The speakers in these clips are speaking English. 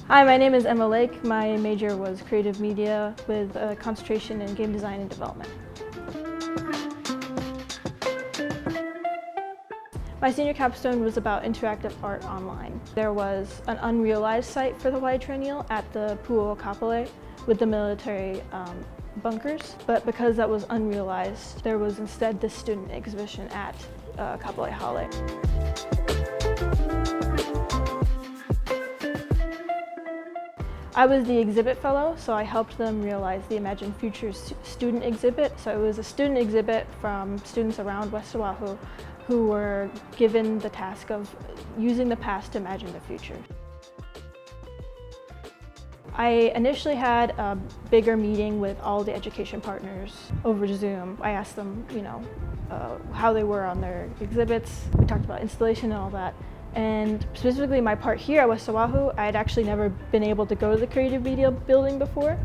Hi, my name is Emma Lake. My major was creative media with a concentration in game design and development. My senior capstone was about interactive art online. There was an unrealized site for the quadrennial at the pool Kapolei with the military bunkers, but because that was unrealized, there was instead this student exhibition at Kapolei Hale. I was the exhibit fellow, so I helped them realize the Imagine Futures student exhibit. So it was a student exhibit from students around West Oahu who were given the task of using the past to imagine the future. I initially had a bigger meeting with all the education partners over Zoom. I asked them, how they were on their exhibits. We talked about installation and all that. And specifically my part here at West Oahu, I had actually never been able to go to the creative media building before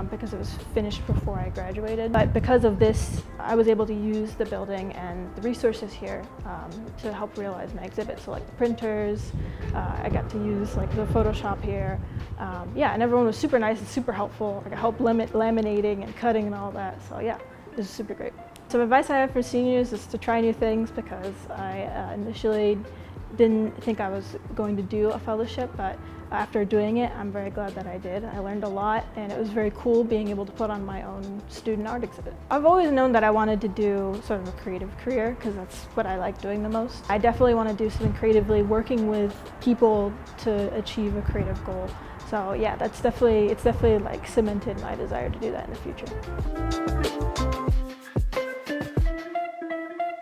because it was finished before I graduated. But because of this, I was able to use the building and the resources here to help realize my exhibit. So like the printers, I got to use like the Photoshop here. And everyone was super nice and super helpful. Like I helped laminating and cutting and all that. So yeah, it was super great. Some advice I have for seniors is to try new things because I initially didn't think I was going to do a fellowship, but after doing it, I'm very glad that I did. I learned a lot, and it was very cool being able to put on my own student art exhibit. I've always known that I wanted to do sort of a creative career because that's what I like doing the most. I definitely want to do something creatively, working with people to achieve a creative goal. So yeah, it's definitely like cemented my desire to do that in the future.